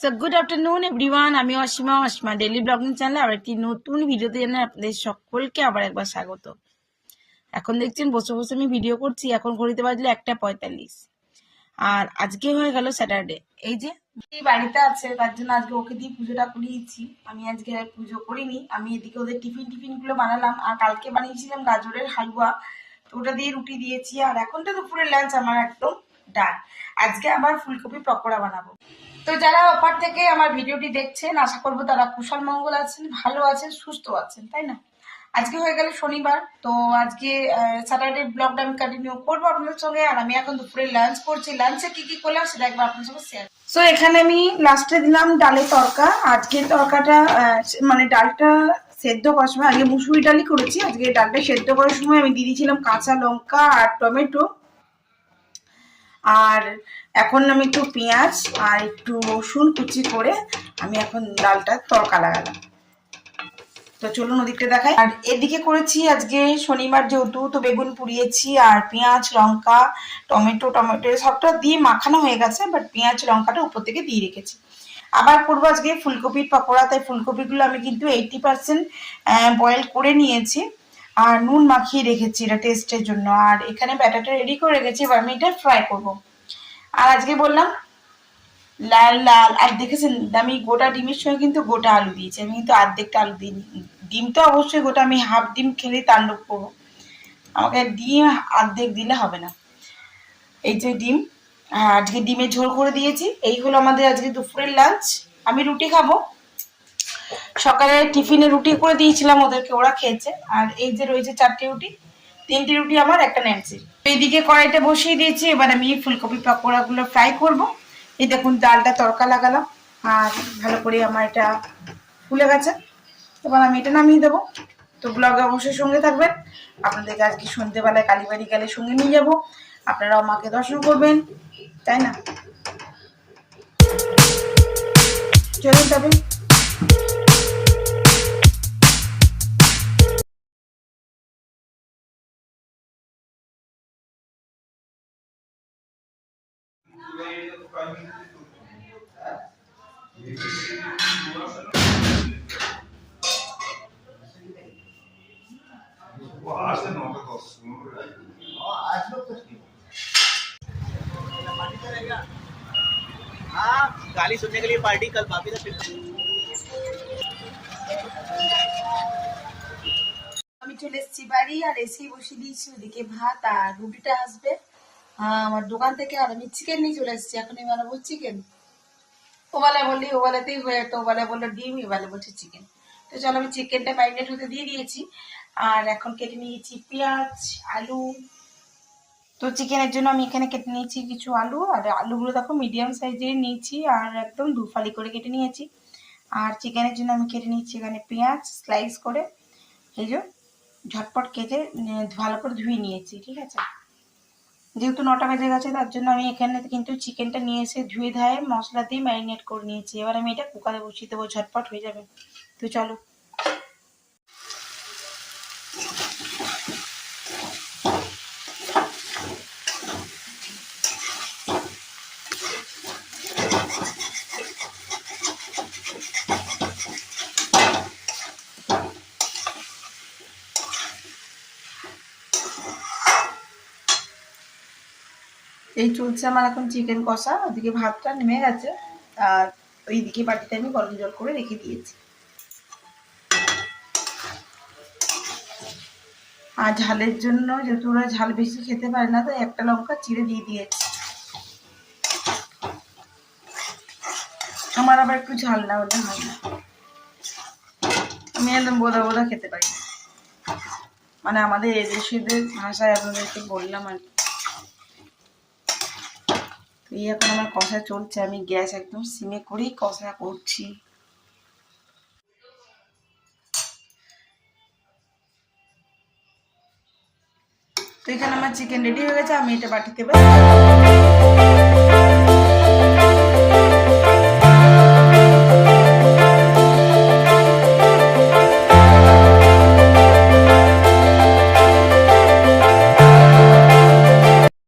So good afternoon everyone, আমি Asima daily blogging চ্যানেলে আবার একটি নতুন ভিডিওতে জানাই আপনাদের সকলকে আবার একবার স্বাগত। এখন দেখছেন বসে বসে আমি ভিডিও করছি। এখন ঘড়িতে বাজলো 1:45 আর আজকে হয়ে গেল স্যাটারডে। এই যে বাড়িতে আছে তার জন্য আজকে ওকে দিয়ে পুজোটা করিয়েছি। আমি আজকে পুজো করিনি। আমি এদিকে ওদের টিফিন গুলো বানালাম, আর কালকে বানিয়েছিলাম গাজরের হালুয়া, তো ওটা দিয়ে রুটি দিয়েছি। আর এখন তো দুপুরের লাঞ্চ আমার একদম ডান। আজকে আবার ফুলকপি পকোড়া বানাবো। তো যারা ওপার থেকে আমার ভিডিওটি দেখছেন, আশা করবো তারা কুশল মঙ্গল আছেন, ভালো আছেন, সুস্থ আছেন, তাই না? আজকে হয়ে গেল শনিবার, তো আজকে স্যাটারডে ব্লগটা আমি কন্টিনিউ করবো আপনাদের সঙ্গে। আর আমি এখন দুপুরে লাঞ্চ করছি। লাঞ্চে কি কি করলাম সেটা একবার আপনাদের সঙ্গে শেয়ার। সো এখানে আমি লাস্টে দিলাম ডালের তরকা। আজকে তরকাটা মানে ডালটা সেদ্ধ করার সময়, আগে মুসুরি ডালই করেছি, আজকে ডালটা সেদ্ধ করার সময় আমি দিয়ে দিয়েছিলাম কাঁচা লঙ্কা আর টমেটো। আর এখন আমি একটু পেঁয়াজ আর একটু রসুন কুচি করে আমি এখন ডালটা তড়কা লাগালাম। তো চলুন ওদিকটা দেখাই। আর এদিকে করেছি আজকে শনিবার যেহেতু, তো বেগুন পুড়িয়েছি আর পেঁয়াজ লঙ্কা টমেটো সবটা দিয়ে মাখানো হয়ে গেছে, বাট পেঁয়াজ লঙ্কাটা উপর থেকে দিয়ে রেখেছি। আবার করবো আজকে ফুলকপির পকোড়া, তাই ফুলকপিগুলো আমি কিন্তু 80% বয়েল করে নিয়েছি আর নুন মাখিয়ে রেখেছি এটা টেস্টের জন্য। আর এখানে ব্যাটারটা রেডি করে রেখেছি, এবার আমি এটা ফ্রাই করবো। আর আজকে বললাম লাল লাল, আর দেখেছেন আমি গোটা ডিমের সঙ্গে কিন্তু গোটা আলু দিয়েছি, আমি কিন্তু অর্ধেকটা আলু দিইনি। ডিম তো অবশ্যই গোটা, আমি হাফ ডিম খেলে তাণ্ডব করবো, আমাকে ডিম অর্ধেক দিলে হবে না। এই যে ডিম, আজকে ডিমের ঝোল করে দিয়েছি। এই হলো আমাদের আজকে দুপুরের লাঞ্চ। আমি রুটি খাবো, সকালে টিফিনে রুটি করে দিয়েছিলাম ওদেরকে, ওরা খেয়েছে। আর এই যে রয়েছে 4টে রুটি, 3টে রুটি আমার, একটা ন্যান্সির। এইদিকে কড়াইটা বসিয়ে দিয়েছি, এবার আমি ফুলকপি পকোড়াগুলো ফ্রাই করব। এই দেখুন ডালটা তড়কা লাগালাম আর ভালো করে আমার এটা ফুলে গেছে। এবার আমি এটা নামিয়ে দেবো। তো ব্লগে অবশ্যই সঙ্গে থাকবেন। আপনাদেরকে আজকে সন্ধ্যেবেলায় কালীবাড়ি গেলে সঙ্গে নিয়ে যাব, আপনারাও মাকে দর্শন করবেন, তাই না? চলুন তবে। गाली सुनने के लिए पार्टी कल वापस আমি চলে এসেছি বাড়ি, আর এসেই বসিয়ে দিয়েছি ওদিকে ভাত, আর রুটিটা আসবে আমার দোকান থেকে। আর আমি চিকেন নিয়ে চলে এসেছি, এখন আমি বানাবো চিকেন। ওবেলা বললি ওবেলাতেই হয়ে যেত, ওবেলা বললো ডিম, এবেলা বলছে চিকেন। তো চলো, আমি চিকেনটা ম্যারিনেট হতে দিয়ে দিয়েছি। আর এখন কেটে নিয়েছি পেঁয়াজ আলু। তো চিকেনের জন্য আমি এখানে কেটে নিয়েছি কিছু আলু, আর আলুগুলো দেখো মিডিয়াম সাইজের নিয়েছি আর একদম দুফালি করে কেটে নিয়েছি। আর চিকেনের জন্য আমি কেটে নিয়েছি এখানে পেঁয়াজ স্লাইস করে, এই যে ঝটপট কেটে ভালো করে ধুয়ে নিয়েছি, ঠিক আছে? যেহেতু 9টা বেজে গেছে, তার জন্য আমি এখানে কিন্তু চিকেনটা নিয়ে এসে ধুয়ে ধায়ে মশলা দিয়ে ম্যারিনেট করে নিয়েছি। এবার আমি এটা কুকারে বসিয়ে দেবো, ঝটপট হয়ে যাবে। তো চলো। এই চলছে আমার এখন চিকেন কষা, ওদিকে ভাতটা নেমে গেছে, আর ওইদিকে বাটিতে আমি গরম জল করে রেখে দিয়েছি। আর ঝালের জন্য, যেহেতু ওরা ঝাল বেশি খেতে পারে না, তাই একটা লঙ্কা চিড়ে দিয়ে দিয়েছি। আমার আবার একটু ঝাল না হলে হয় না, আমি একদম বোদা বোদা খেতে পারি না, মানে আমাদের এদেশের ভাষায় আপনাদেরকে বললাম আর কি। এই এখন আমার কষা চলছে, আমি গ্যাস একদম সিমে করেই কষা করছি। তো এখানে আমার চিকেন রেডি হয়ে গেছে, আমি এটা বাটিতে